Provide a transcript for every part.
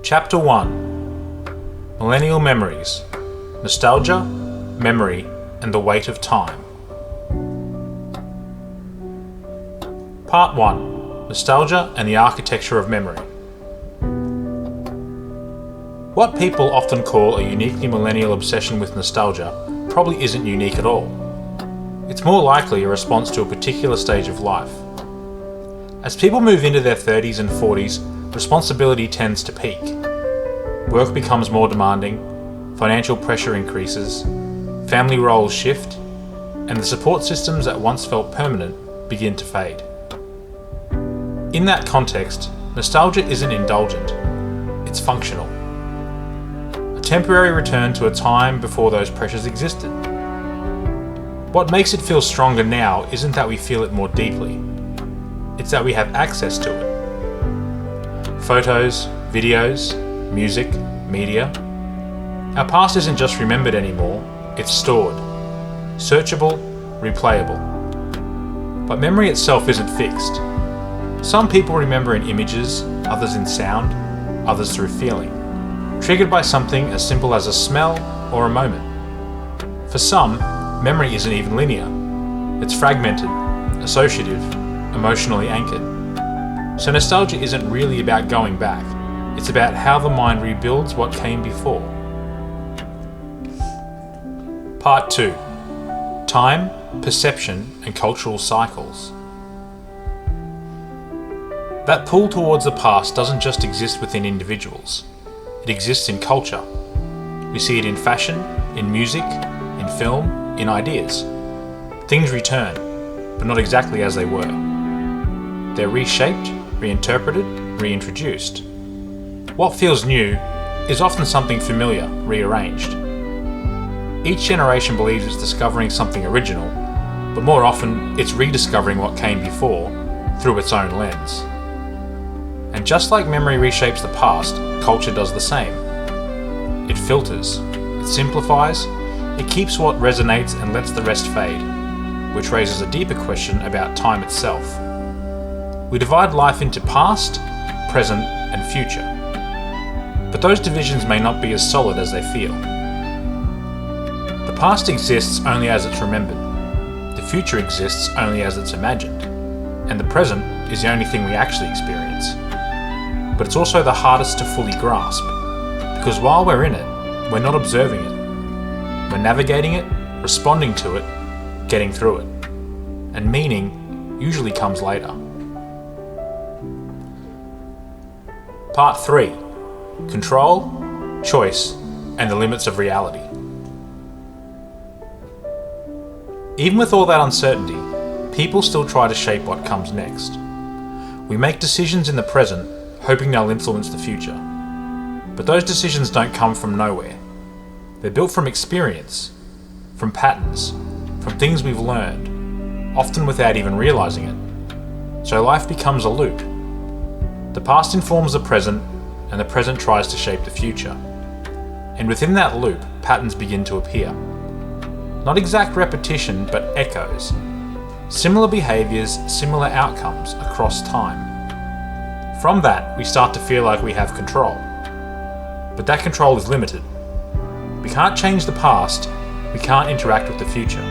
Chapter 1: Millennial Memories, Nostalgia, Memory, and the Weight of Time. Part 1: Nostalgia and the Architecture of Memory. What people often call a uniquely millennial obsession with nostalgia probably isn't unique at all. It's more likely a response to a particular stage of life. As people move into their 30s and 40s, responsibility tends to peak. Work becomes more demanding, financial pressure increases, family roles shift, and the support systems that once felt permanent begin to fade. In that context, nostalgia isn't indulgent, it's functional. A temporary return to a time before those pressures existed. What makes it feel stronger now isn't that we feel it more deeply, it's that we have access to it. Photos, videos, music, media. Our past isn't just remembered anymore, it's stored, searchable, replayable. But memory itself isn't fixed. Some people remember in images, others in sound, others through feeling, triggered by something as simple as a smell or a moment. For some, memory isn't even linear. It's fragmented, associative, emotionally anchored. So nostalgia isn't really about going back. It's about how the mind rebuilds what came before. Part 2: Time, Perception, and Cultural Cycles. That pull towards the past doesn't just exist within individuals. It exists in culture. We see it in fashion, in music, in film, in ideas. Things return, but not exactly as they were. They're reshaped, reinterpreted, reintroduced. What feels new is often something familiar, rearranged. Each generation believes it's discovering something original, but more often it's rediscovering what came before through its own lens. And just like memory reshapes the past, culture does the same. It filters, it simplifies, it keeps what resonates and lets the rest fade, which raises a deeper question about time itself. We divide life into past, present, and future. But those divisions may not be as solid as they feel. The past exists only as it's remembered. The future exists only as it's imagined. And the present is the only thing we actually experience. But it's also the hardest to fully grasp, because while we're in it, we're not observing it. We're navigating it, responding to it, getting through it. And meaning usually comes later. Part 3: Control, Choice, and the Limits of Reality. Even with all that uncertainty, people still try to shape what comes next. We make decisions in the present, hoping they'll influence the future. But those decisions don't come from nowhere. They're built from experience, from patterns, from things we've learned, often without even realizing it. So life becomes a loop. The past informs the present, and the present tries to shape the future. And within that loop, patterns begin to appear. Not exact repetition, but echoes. Similar behaviors, similar outcomes across time. From that, we start to feel like we have control. But that control is limited. We can't change the past, we can't interact with the future.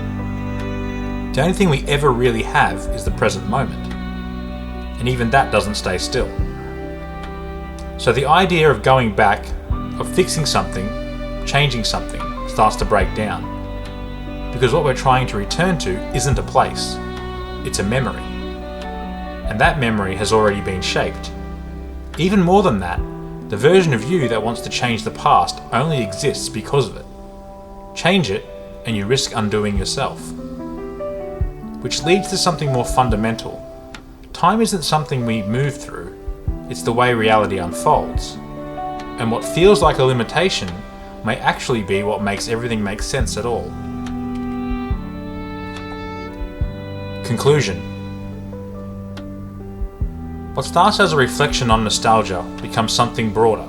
The only thing we ever really have is the present moment. And even that doesn't stay still. So the idea of going back, of fixing something, changing something, starts to break down. Because what we're trying to return to isn't a place, it's a memory. And that memory has already been shaped. Even more than that, the version of you that wants to change the past only exists because of it. Change it, and you risk undoing yourself. Which leads to something more fundamental. Time isn't something we move through, it's the way reality unfolds. And what feels like a limitation may actually be what makes everything make sense at all. Conclusion. What starts as a reflection on nostalgia becomes something broader.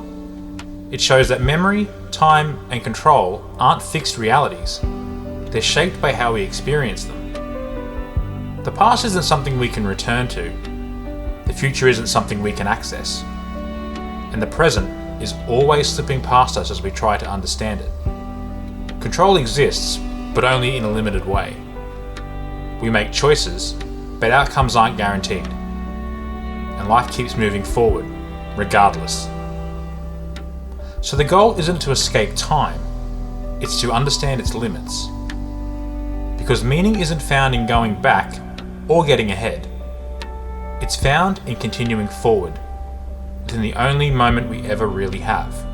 It shows that memory, time, and control aren't fixed realities. They're shaped by how we experience them. The past isn't something we can return to. The future isn't something we can access. And the present is always slipping past us as we try to understand it. Control exists, but only in a limited way. We make choices, but outcomes aren't guaranteed. And life keeps moving forward, regardless. So the goal isn't to escape time, it's to understand its limits. Because meaning isn't found in going back or getting ahead. It's found in continuing forward, within the only moment we ever really have.